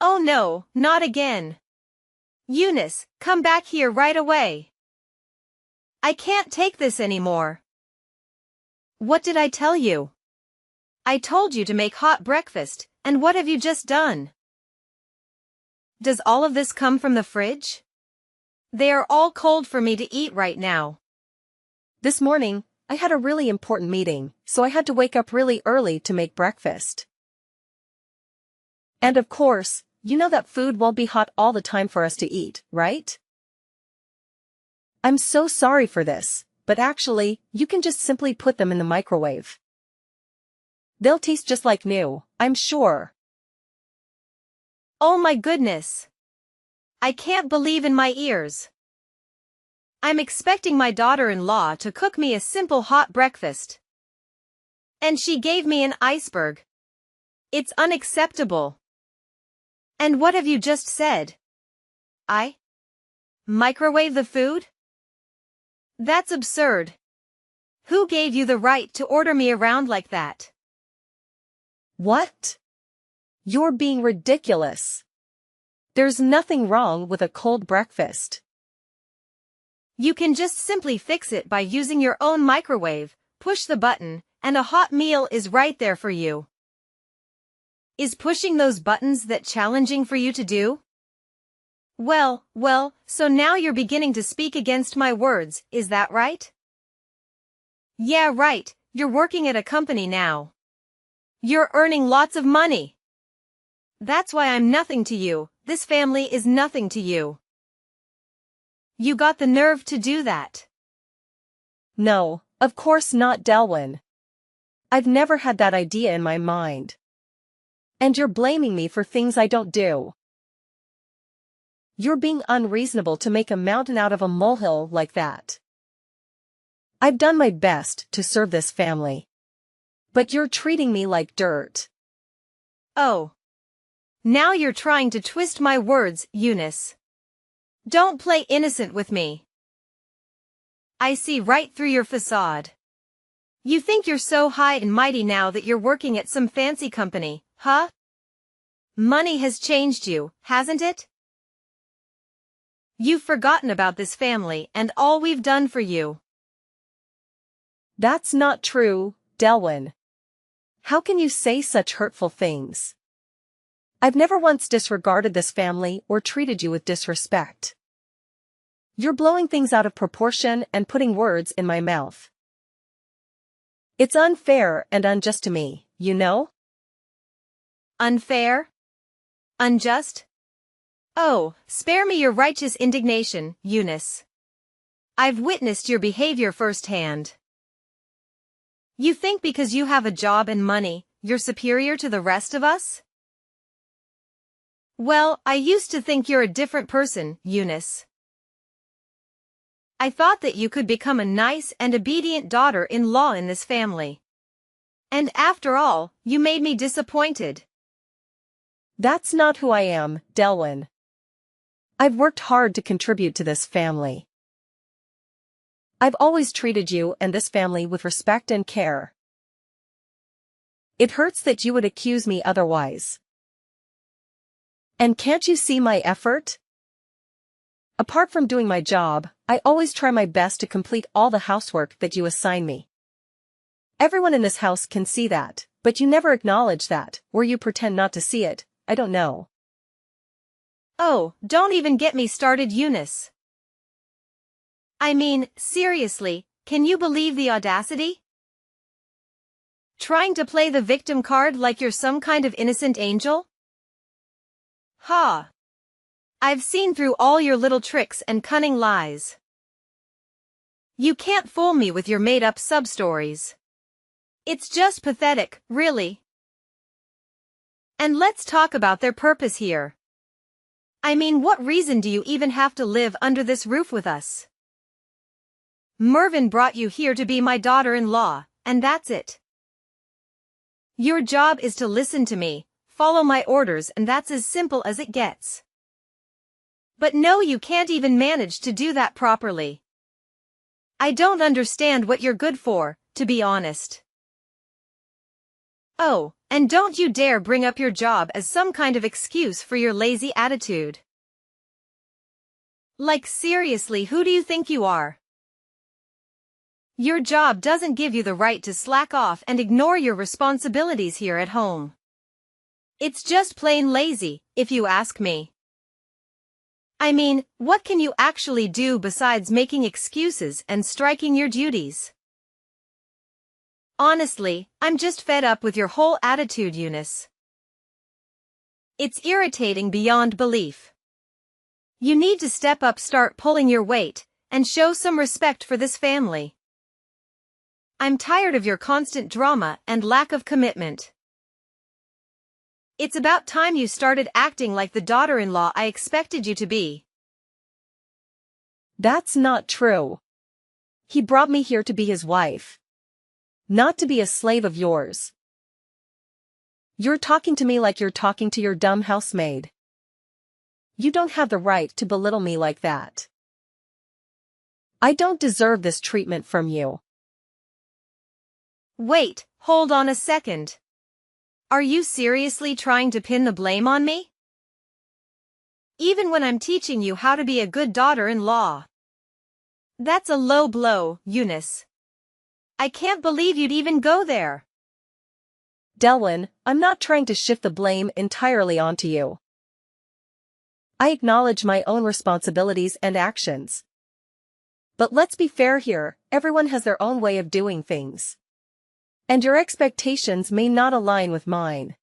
Oh no, not again. Eunice, come back here right away. I can't take this anymore. What did I tell you? I told you to make hot breakfast, and what have you just done? Does all of this come from the fridge? They are all cold for me to eat right now. This morning, I had a really important meeting, so I had to wake up really early to make breakfast. And of course, you know that food won't be hot all the time for us to eat, right? I'm so sorry for this, but actually, you can just simply put them in the microwave. They'll taste just like new, I'm sure. Oh my goodness. I can't believe in my ears. I'm expecting my daughter-in-law to cook me a simple hot breakfast. And she gave me an iceberg. It's unacceptable. And what have you just said? I microwave the food? That's absurd. Who gave you the right to order me around like that? What? You're being ridiculous. There's nothing wrong with a cold breakfast. You can just simply fix it by using your own microwave, push the button, and a hot meal is right there for you. Is pushing those buttons that challenging for you to do? Well, so now you're beginning to speak against my words, is that right? Yeah, right, you're working at a company now. You're earning lots of money. That's why I'm nothing to you, this family is nothing to you. You got the nerve to do that. No, of course not, Delwyn. I've never had that idea in my mind. And you're blaming me for things I don't do. You're being unreasonable to make a mountain out of a molehill like that. I've done my best to serve this family. But you're treating me like dirt. Oh. Now you're trying to twist my words, Eunice. Don't play innocent with me. I see right through your facade. You think you're so high and mighty now that you're working at some fancy company, huh? Money has changed you, hasn't it? You've forgotten about this family and all we've done for you. That's not true, Delwyn. How can you say such hurtful things? I've never once disregarded this family or treated you with disrespect. You're blowing things out of proportion and putting words in my mouth. It's unfair and unjust to me, you know? Unfair? Unjust? Oh, spare me your righteous indignation, Eunice. I've witnessed your behavior firsthand. You think because you have a job and money, you're superior to the rest of us? Well, I used to think you're a different person, Eunice. I thought that you could become a nice and obedient daughter-in-law in this family. And after all, you made me disappointed. That's not who I am, Delwyn. I've worked hard to contribute to this family. I've always treated you and this family with respect and care. It hurts that you would accuse me otherwise. And can't you see my effort? Apart from doing my job, I always try my best to complete all the housework that you assign me. Everyone in this house can see that, but you never acknowledge that, or you pretend not to see it, I don't know. Oh, don't even get me started, Eunice. I mean, seriously, can you believe the audacity? Trying to play the victim card like you're some kind of innocent angel? Ha! I've seen through all your little tricks and cunning lies. You can't fool me with your made-up sub-stories. It's just pathetic, really. And let's talk about their purpose here. I mean, what reason do you even have to live under this roof with us? Mervyn brought you here to be my daughter-in-law, and that's it. Your job is to listen to me, follow my orders, and that's as simple as it gets. But no, you can't even manage to do that properly. I don't understand what you're good for, to be honest. Oh, and don't you dare bring up your job as some kind of excuse for your lazy attitude. Like seriously, who do you think you are? Your job doesn't give you the right to slack off and ignore your responsibilities here at home. It's just plain lazy, if you ask me. I mean, what can you actually do besides making excuses and striking your duties? Honestly, I'm just fed up with your whole attitude, Eunice. It's irritating beyond belief. You need to step up, start pulling your weight, and show some respect for this family. I'm tired of your constant drama and lack of commitment. It's about time you started acting like the daughter-in-law I expected you to be. That's not true. He brought me here to be his wife. Not to be a slave of yours. You're talking to me like you're talking to your dumb housemaid. You don't have the right to belittle me like that. I don't deserve this treatment from you. Wait, hold on a second. Are you seriously trying to pin the blame on me? Even when I'm teaching you how to be a good daughter-in-law. That's a low blow, Eunice. I can't believe you'd even go there. Delwyn, I'm not trying to shift the blame entirely onto you. I acknowledge my own responsibilities and actions. But let's be fair here, everyone has their own way of doing things. And your expectations may not align with mine.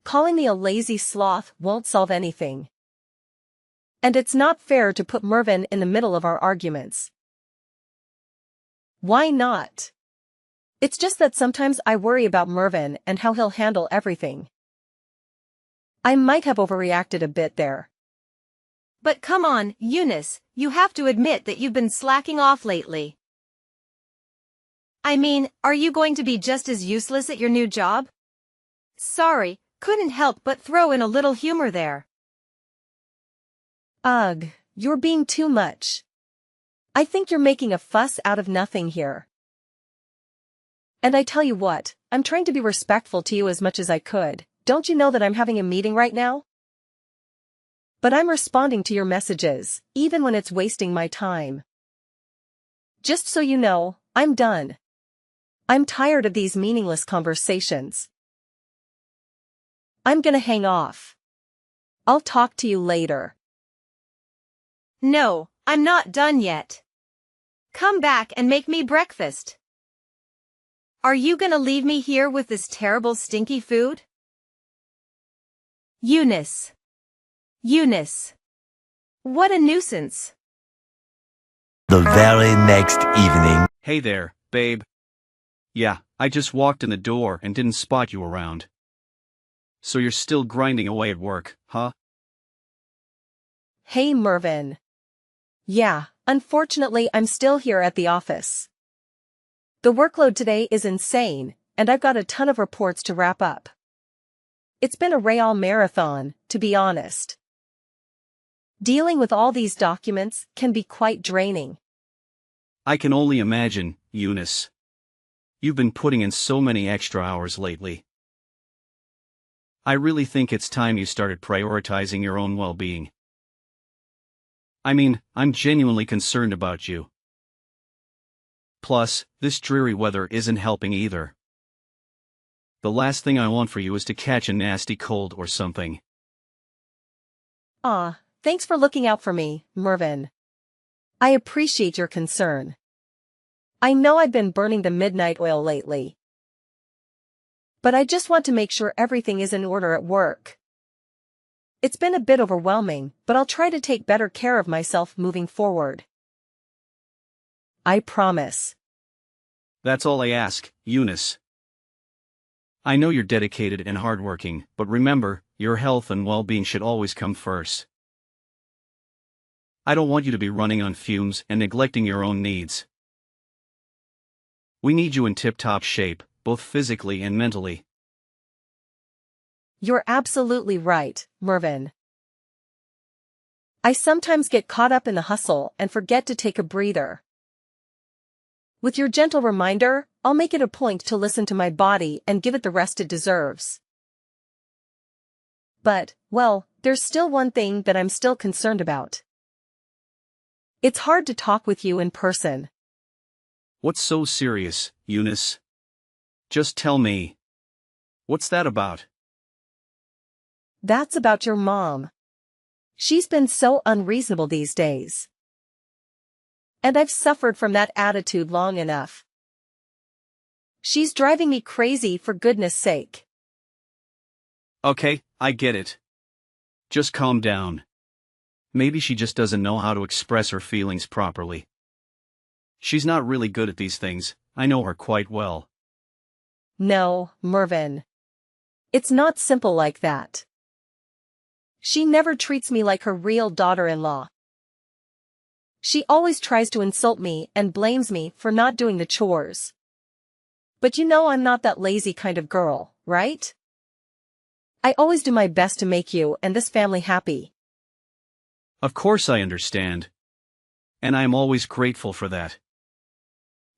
Calling me a lazy sloth won't solve anything. And it's not fair to put Mervyn in the middle of our arguments. Why not? It's just that sometimes I worry about Mervyn and how he'll handle everything. I might have overreacted a bit there. But come on, Eunice, you have to admit that you've been slacking off lately. I mean, are you going to be just as useless at your new job? Sorry, couldn't help but throw in a little humor there. Ugh, you're being too much. I think you're making a fuss out of nothing here. And I tell you what, I'm trying to be respectful to you as much as I could. Don't you know that I'm having a meeting right now? But I'm responding to your messages, even when it's wasting my time. Just so you know, I'm done. I'm tired of these meaningless conversations. I'm gonna hang off. I'll talk to you later. No, I'm not done yet. Come back and make me breakfast. Are you gonna leave me here with this terrible stinky food? Eunice. Eunice. What a nuisance. The very next evening. Hey there, babe. Yeah, I just walked in the door and didn't spot you around. So you're still grinding away at work, huh? Hey Mervyn. Yeah, unfortunately I'm still here at the office. The workload today is insane, and I've got a ton of reports to wrap up. It's been a real marathon, to be honest. Dealing with all these documents can be quite draining. I can only imagine, Eunice. You've been putting in so many extra hours lately. I really think it's time you started prioritizing your own well-being. I mean, I'm genuinely concerned about you. Plus, this dreary weather isn't helping either. The last thing I want for you is to catch a nasty cold or something. Aw, thanks for looking out for me, Mervyn. I appreciate your concern. I know I've been burning the midnight oil lately. But I just want to make sure everything is in order at work. It's been a bit overwhelming, but I'll try to take better care of myself moving forward. I promise. That's all I ask, Eunice. I know you're dedicated and hardworking, but remember, your health and well-being should always come first. I don't want you to be running on fumes and neglecting your own needs. We need you in tip-top shape, both physically and mentally. You're absolutely right, Mervyn. I sometimes get caught up in the hustle and forget to take a breather. With your gentle reminder, I'll make it a point to listen to my body and give it the rest it deserves. But, well, there's still one thing that I'm still concerned about. It's hard to talk with you in person. What's so serious, Eunice? Just tell me. What's that about? That's about your mom. She's been so unreasonable these days. And I've suffered from that attitude long enough. She's driving me crazy, for goodness sake. Okay, I get it. Just calm down. Maybe she just doesn't know how to express her feelings properly. She's not really good at these things, I know her quite well. No, Mervyn. It's not simple like that. She never treats me like her real daughter-in-law. She always tries to insult me and blames me for not doing the chores. But you know I'm not that lazy kind of girl, right? I always do my best to make you and this family happy. Of course I understand. And I am always grateful for that.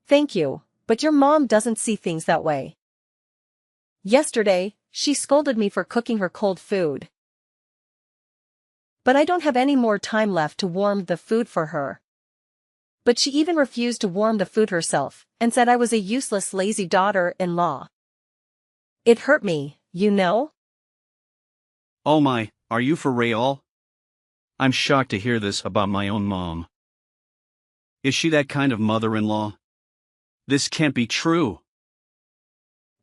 Thank you, but your mom doesn't see things that way. Yesterday, she scolded me for cooking her cold food. But I don't have any more time left to warm the food for her. But she even refused to warm the food herself, and said I was a useless, lazy daughter-in-law. It hurt me, you know? Oh my, are you for real? I'm shocked to hear this about my own mom. Is she that kind of mother-in-law? This can't be true.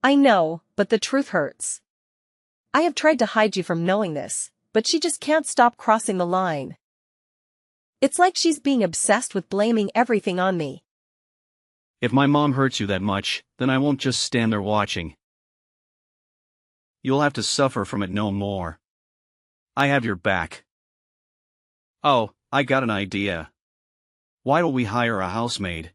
I know, but the truth hurts. I have tried to hide you from knowing this, but she just can't stop crossing the line. It's like she's being obsessed with blaming everything on me. If my mom hurts you that much, then I won't just stand there watching. You'll have to suffer from it no more. I have your back. Oh, I got an idea. Why don't we hire a housemaid?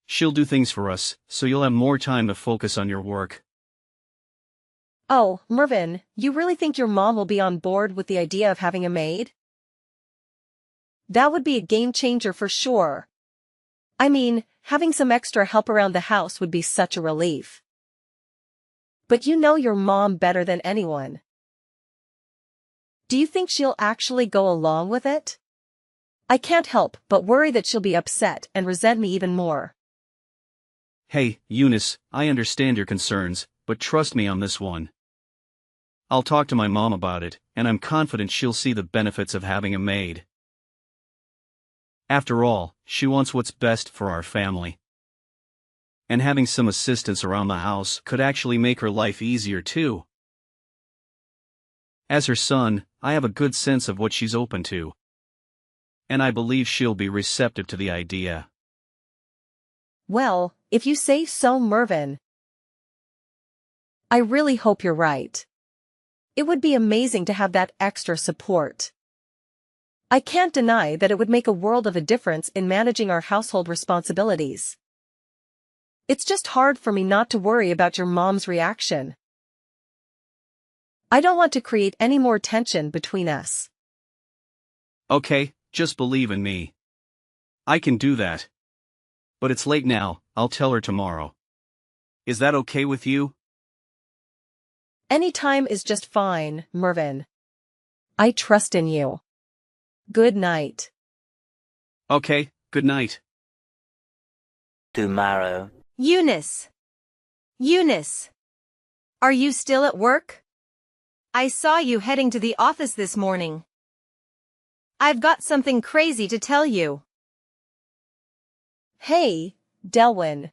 She'll do things for us, so you'll have more time to focus on your work. Oh, Mervyn, you really think your mom will be on board with the idea of having a maid? That would be a game changer for sure. I mean, having some extra help around the house would be such a relief. But you know your mom better than anyone. Do you think she'll actually go along with it? I can't help but worry that she'll be upset and resent me even more. Hey, Eunice, I understand your concerns, but trust me on this one. I'll talk to my mom about it, and I'm confident she'll see the benefits of having a maid. After all, she wants what's best for our family. And having some assistance around the house could actually make her life easier too. As her son, I have a good sense of what she's open to. And I believe she'll be receptive to the idea. Well, if you say so, Mervyn. I really hope you're right. It would be amazing to have that extra support. I can't deny that it would make a world of a difference in managing our household responsibilities. It's just hard for me not to worry about your mom's reaction. I don't want to create any more tension between us. Okay, just believe in me. I can do that. But it's late now, I'll tell her tomorrow. Is that okay with you? Any time is just fine, Mervyn. I trust in you. Good night. Okay, good night. Tomorrow. Eunice. Eunice. Are you still at work? I saw you heading to the office this morning. I've got something crazy to tell you. Hey, Delwyn.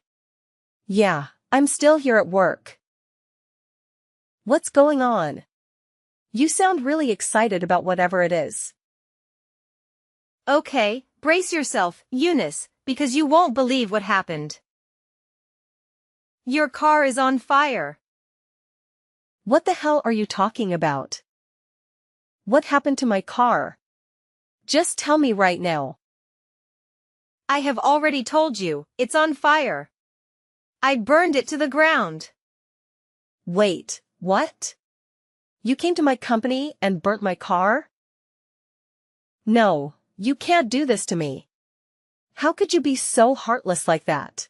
Yeah, I'm still here at work. What's going on? You sound really excited about whatever it is. Okay, brace yourself, Eunice, because you won't believe what happened. Your car is on fire. What the hell are you talking about? What happened to my car? Just tell me right now. I have already told you, it's on fire. I burned it to the ground. Wait, what? You came to my company and burnt my car? No, you can't do this to me. How could you be so heartless like that?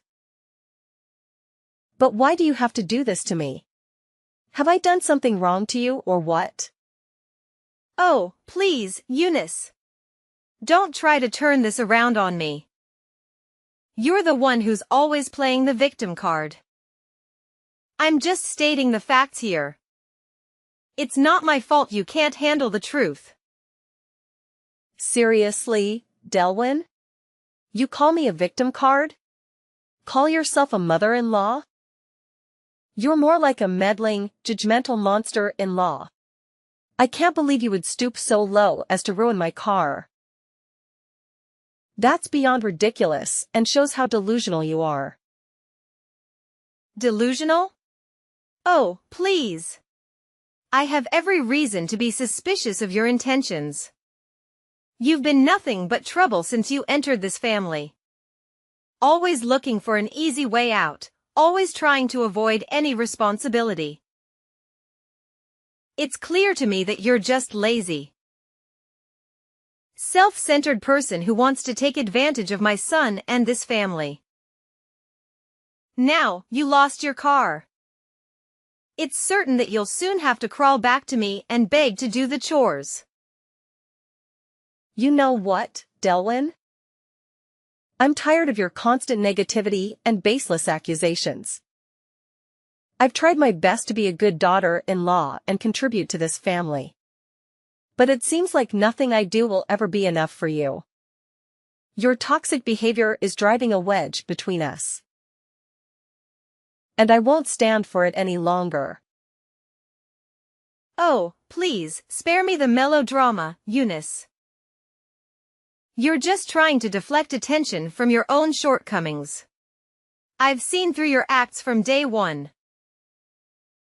But why do you have to do this to me? Have I done something wrong to you or what? Oh, please, Eunice. Don't try to turn this around on me. You're the one who's always playing the victim card. I'm just stating the facts here. It's not my fault you can't handle the truth. Seriously, Delwyn? You call me a victim card? Call yourself a mother-in-law? You're more like a meddling, judgmental monster-in-law. I can't believe you would stoop so low as to ruin my car. That's beyond ridiculous and shows how delusional you are. Delusional? Oh, please. I have every reason to be suspicious of your intentions. You've been nothing but trouble since you entered this family. Always looking for an easy way out, always trying to avoid any responsibility. It's clear to me that you're just lazy. Self-centered person who wants to take advantage of my son and this family. Now, you lost your car. It's certain that you'll soon have to crawl back to me and beg to do the chores. You know what, Delwyn? I'm tired of your constant negativity and baseless accusations. I've tried my best to be a good daughter-in-law and contribute to this family. But it seems like nothing I do will ever be enough for you. Your toxic behavior is driving a wedge between us. And I won't stand for it any longer. Oh, please, spare me the melodrama, Eunice. You're just trying to deflect attention from your own shortcomings. I've seen through your acts from day one.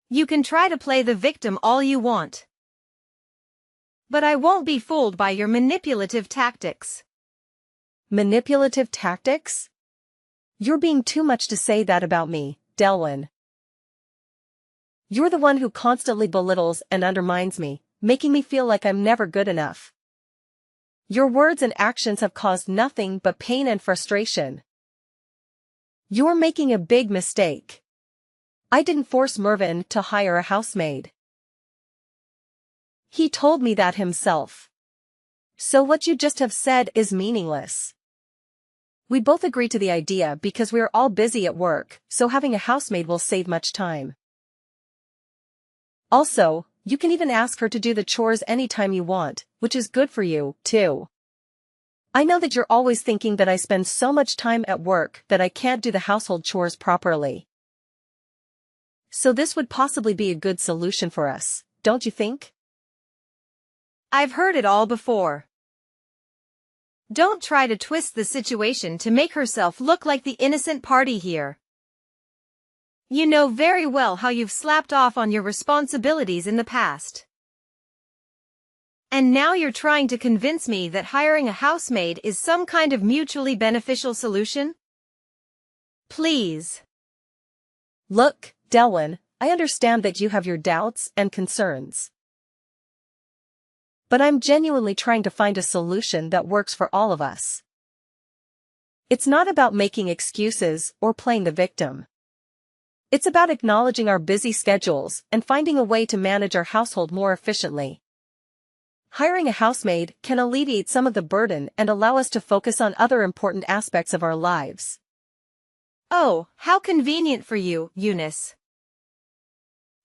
You can try to play the victim all you want. But I won't be fooled by your manipulative tactics. Manipulative tactics? You're being too much to say that about me, Delwyn. You're the one who constantly belittles and undermines me, making me feel like I'm never good enough. Your words and actions have caused nothing but pain and frustration. You're making a big mistake. I didn't force Mervyn to hire a housemaid. He told me that himself. So what you just have said is meaningless. We both agree to the idea because we're all busy at work, so having a housemaid will save much time. Also, you can even ask her to do the chores anytime you want, which is good for you, too. I know that you're always thinking that I spend so much time at work that I can't do the household chores properly. So this would possibly be a good solution for us, don't you think? I've heard it all before. Don't try to twist the situation to make herself look like the innocent party here. You know very well how you've slapped off on your responsibilities in the past. And now you're trying to convince me that hiring a housemaid is some kind of mutually beneficial solution? Please. Look, Delwyn, I understand that you have your doubts and concerns. But I'm genuinely trying to find a solution that works for all of us. It's not about making excuses or playing the victim. It's about acknowledging our busy schedules and finding a way to manage our household more efficiently. Hiring a housemaid can alleviate some of the burden and allow us to focus on other important aspects of our lives. Oh, how convenient for you, Eunice.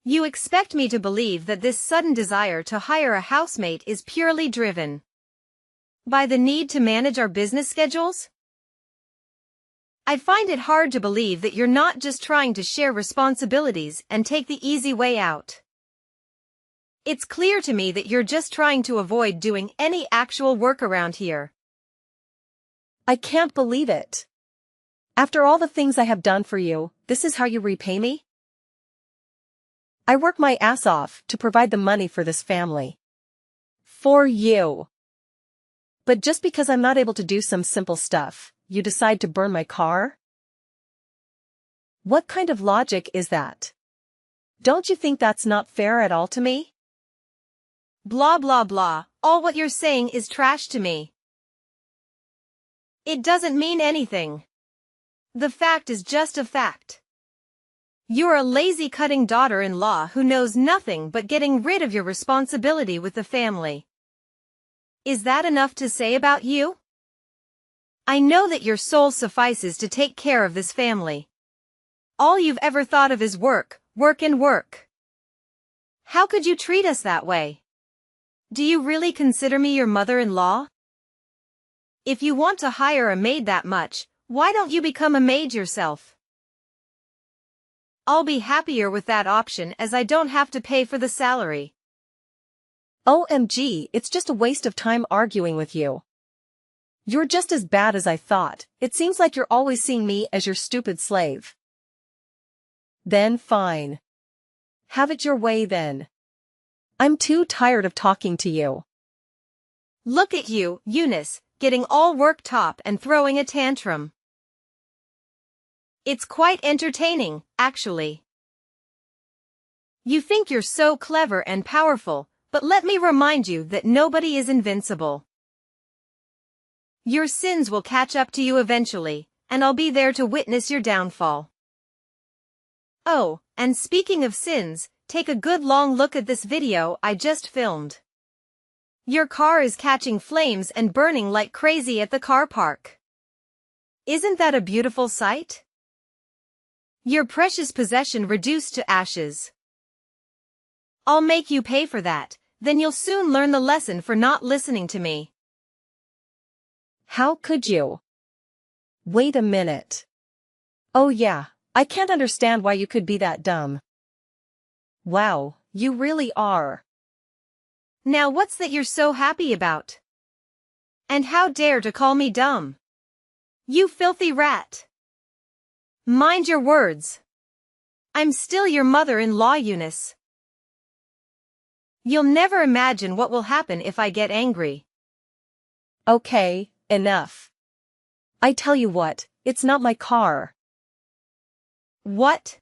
You expect me to believe that this sudden desire to hire a housemaid is purely driven by the need to manage our business schedules? I find it hard to believe that you're not just trying to share responsibilities and take the easy way out. It's clear to me that you're just trying to avoid doing any actual work around here. I can't believe it. After all the things I have done for you, this is how you repay me? I work my ass off to provide the money for this family. For you. But just because I'm not able to do some simple stuff, you decide to burn my car? What kind of logic is that? Don't you think that's not fair at all to me? Blah blah blah, all what you're saying is trash to me. It doesn't mean anything. The fact is just a fact. You're a lazy cutting daughter-in-law who knows nothing but getting rid of your responsibility with the family. Is that enough to say about you? I know that your soul suffices to take care of this family. All you've ever thought of is work, work and work. How could you treat us that way? Do you really consider me your mother-in-law? If you want to hire a maid that much, why don't you become a maid yourself? I'll be happier with that option as I don't have to pay for the salary. OMG, it's just a waste of time arguing with you. You're just as bad as I thought. It seems like you're always seeing me as your stupid slave. Then fine. Have it your way then. I'm too tired of talking to you. Look at you, Eunice, getting all worked up and throwing a tantrum. It's quite entertaining, actually. You think you're so clever and powerful, but let me remind you that nobody is invincible. Your sins will catch up to you eventually, and I'll be there to witness your downfall. Oh, and speaking of sins, take a good long look at this video I just filmed. Your car is catching flames and burning like crazy at the car park. Isn't that a beautiful sight? Your precious possession reduced to ashes. I'll make you pay for that, then you'll soon learn the lesson for not listening to me. How could you? Wait a minute. Oh yeah, I can't understand why you could be that dumb. Wow, you really are. Now what's that you're so happy about? And how dare to call me dumb? You filthy rat. Mind your words. I'm still your mother-in-law, Eunice. You'll never imagine what will happen if I get angry. Okay, enough. I tell you what, it's not my car. What?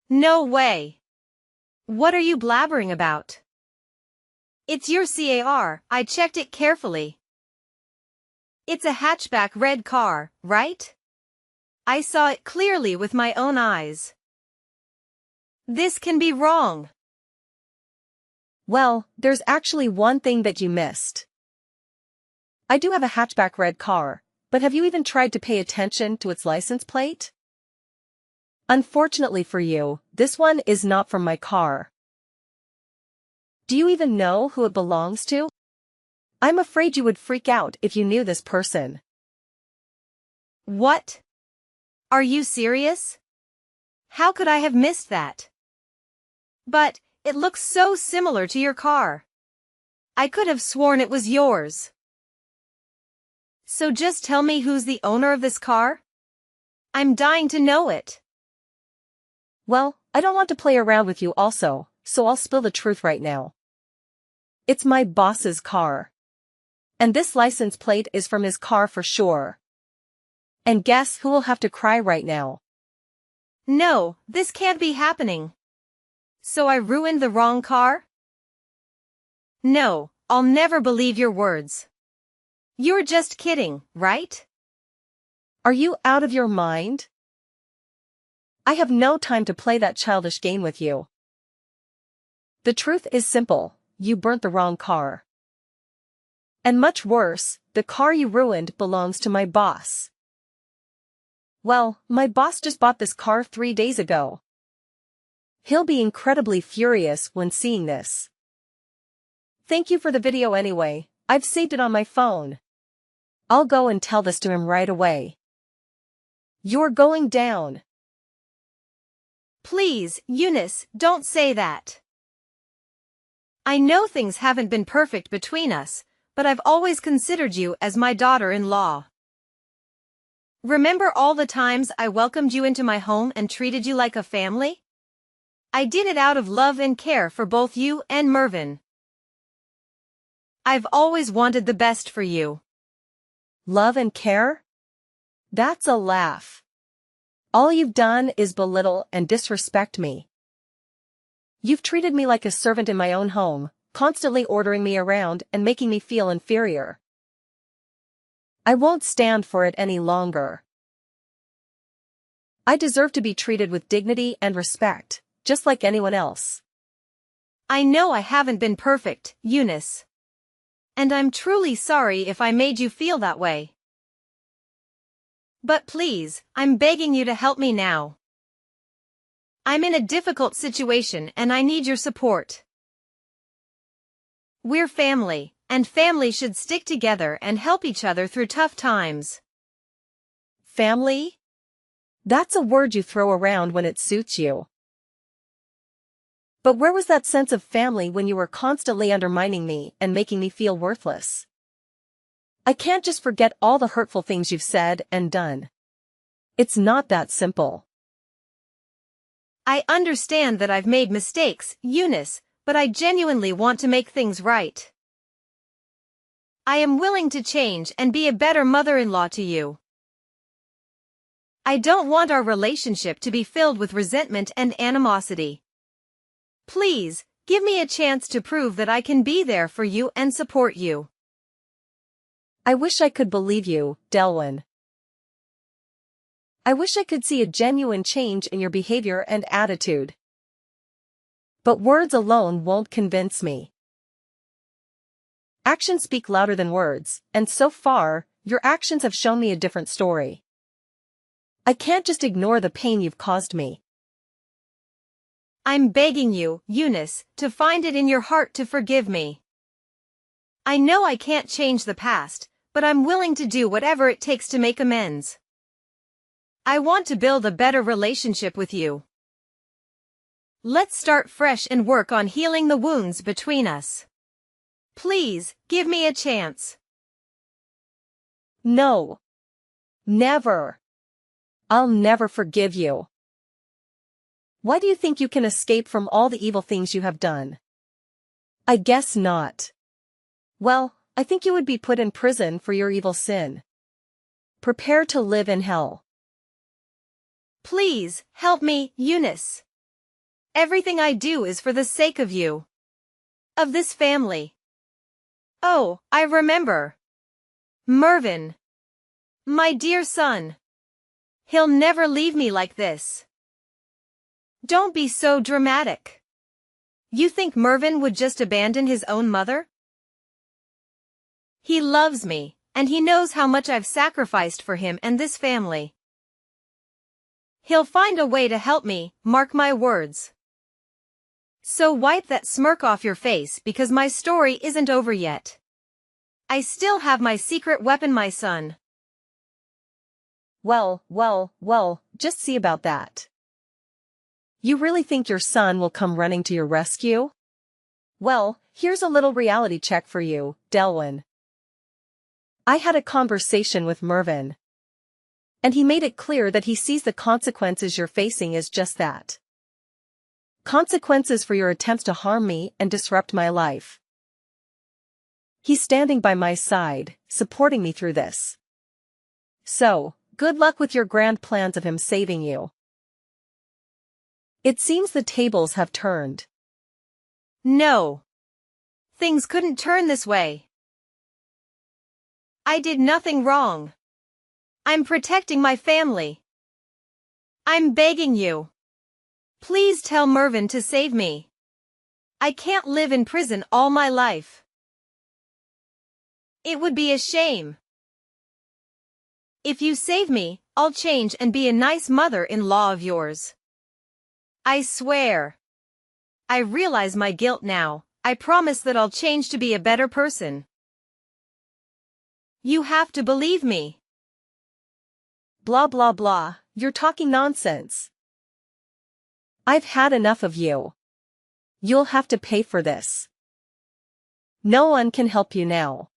No way. What are you blabbering about? It's your car, I checked it carefully. It's a hatchback red car, right? I saw it clearly with my own eyes. This can be wrong. Well, there's actually one thing that you missed. I do have a hatchback red car, but have you even tried to pay attention to its license plate? Unfortunately for you, this one is not from my car. Do you even know who it belongs to? I'm afraid you would freak out if you knew this person. What? Are you serious? How could I have missed that? But, it looks so similar to your car. I could have sworn it was yours. So just tell me who's the owner of this car? I'm dying to know it. Well, I don't want to play around with you also, so I'll spill the truth right now. It's my boss's car. And this license plate is from his car for sure. And guess who will have to cry right now? No, this can't be happening. So I ruined the wrong car? No, I'll never believe your words. You're just kidding, right? Are you out of your mind? I have no time to play that childish game with you. The truth is simple, you burnt the wrong car. And much worse, the car you ruined belongs to my boss. Well, my boss just bought this car 3 days ago. He'll be incredibly furious when seeing this. Thank you for the video anyway, I've saved it on my phone. I'll go and tell this to him right away. You're going down. Please, Eunice, don't say that. I know things haven't been perfect between us, but I've always considered you as my daughter-in-law. Remember all the times I welcomed you into my home and treated you like a family? I did it out of love and care for both you and Mervyn. I've always wanted the best for you. Love and care? That's a laugh. All you've done is belittle and disrespect me. You've treated me like a servant in my own home, constantly ordering me around and making me feel inferior. I won't stand for it any longer. I deserve to be treated with dignity and respect, just like anyone else. I know I haven't been perfect, Eunice. And I'm truly sorry if I made you feel that way. But please, I'm begging you to help me now. I'm in a difficult situation and I need your support. We're family, and family should stick together and help each other through tough times. Family? That's a word you throw around when it suits you. But where was that sense of family when you were constantly undermining me and making me feel worthless? I can't just forget all the hurtful things you've said and done. It's not that simple. I understand that I've made mistakes, Eunice, but I genuinely want to make things right. I am willing to change and be a better mother-in-law to you. I don't want our relationship to be filled with resentment and animosity. Please, give me a chance to prove that I can be there for you and support you. I wish I could believe you, Delwyn. I wish I could see a genuine change in your behavior and attitude. But words alone won't convince me. Actions speak louder than words, and so far, your actions have shown me a different story. I can't just ignore the pain you've caused me. I'm begging you, Eunice, to find it in your heart to forgive me. I know I can't change the past, but I'm willing to do whatever it takes to make amends. I want to build a better relationship with you. Let's start fresh and work on healing the wounds between us. Please, give me a chance. No. Never. I'll never forgive you. Why do you think you can escape from all the evil things you have done? I guess not. Well, I think you would be put in prison for your evil sin. Prepare to live in hell. Please, help me, Eunice. Everything I do is for the sake of you. Of this family. Oh, I remember. Mervyn. My dear son. He'll never leave me like this. Don't be so dramatic. You think Mervyn would just abandon his own mother? He loves me, and he knows how much I've sacrificed for him and this family. He'll find a way to help me, mark my words. So wipe that smirk off your face because my story isn't over yet. I still have my secret weapon, my son. Well, just see about that. You really think your son will come running to your rescue? Well, here's a little reality check for you, Delwyn. I had a conversation with Mervyn. And he made it clear that he sees the consequences you're facing as just that. Consequences for your attempts to harm me and disrupt my life. He's standing by my side, supporting me through this. So, good luck with your grand plans of him saving you. It seems the tables have turned. No. Things couldn't turn this way. I did nothing wrong. I'm protecting my family. I'm begging you. Please tell Mervyn to save me. I can't live in prison all my life. It would be a shame. If you save me, I'll change and be a nice mother-in-law of yours. I swear. I realize my guilt now. I promise that I'll change to be a better person. You have to believe me. Blah blah blah, you're talking nonsense. I've had enough of you. You'll have to pay for this. No one can help you now.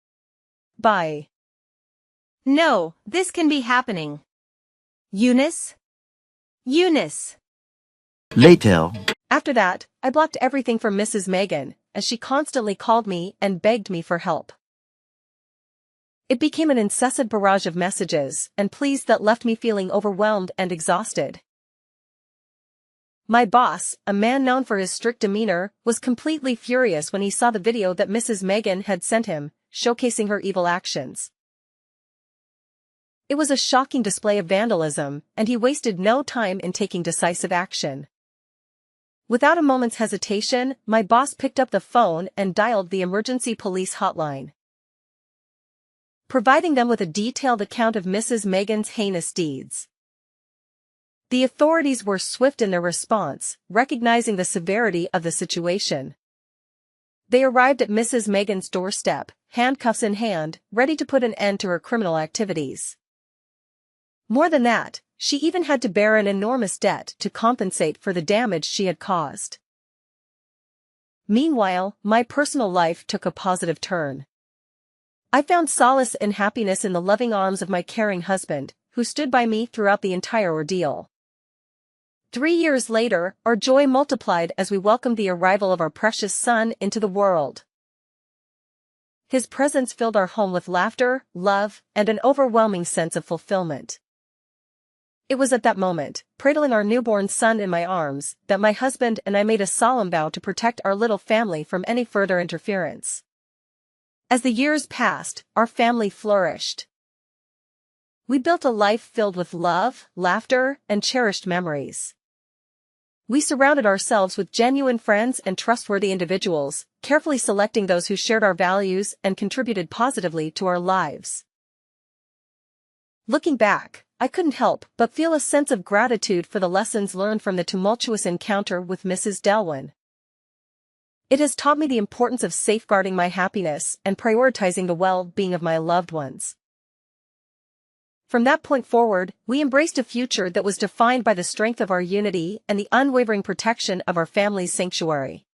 Bye. No, this can be happening. Eunice? Eunice. Later. After that, I blocked everything from Mrs. Megan, as she constantly called me and begged me for help. It became an incessant barrage of messages and pleas that left me feeling overwhelmed and exhausted. My boss, a man known for his strict demeanor, was completely furious when he saw the video that Mrs. Megan had sent him, showcasing her evil actions. It was a shocking display of vandalism, and he wasted no time in taking decisive action. Without a moment's hesitation, my boss picked up the phone and dialed the emergency police hotline, providing them with a detailed account of Mrs. Megan's heinous deeds. The authorities were swift in their response, recognizing the severity of the situation. They arrived at Mrs. Megan's doorstep, handcuffs in hand, ready to put an end to her criminal activities. More than that, she even had to bear an enormous debt to compensate for the damage she had caused. Meanwhile, my personal life took a positive turn. I found solace and happiness in the loving arms of my caring husband, who stood by me throughout the entire ordeal. 3 years later, our joy multiplied as we welcomed the arrival of our precious son into the world. His presence filled our home with laughter, love, and an overwhelming sense of fulfillment. It was at that moment, cradling our newborn son in my arms, that my husband and I made a solemn vow to protect our little family from any further interference. As the years passed, our family flourished. We built a life filled with love, laughter, and cherished memories. We surrounded ourselves with genuine friends and trustworthy individuals, carefully selecting those who shared our values and contributed positively to our lives. Looking back, I couldn't help but feel a sense of gratitude for the lessons learned from the tumultuous encounter with Mrs. Delwyn. It has taught me the importance of safeguarding my happiness and prioritizing the well-being of my loved ones. From that point forward, we embraced a future that was defined by the strength of our unity and the unwavering protection of our family's sanctuary.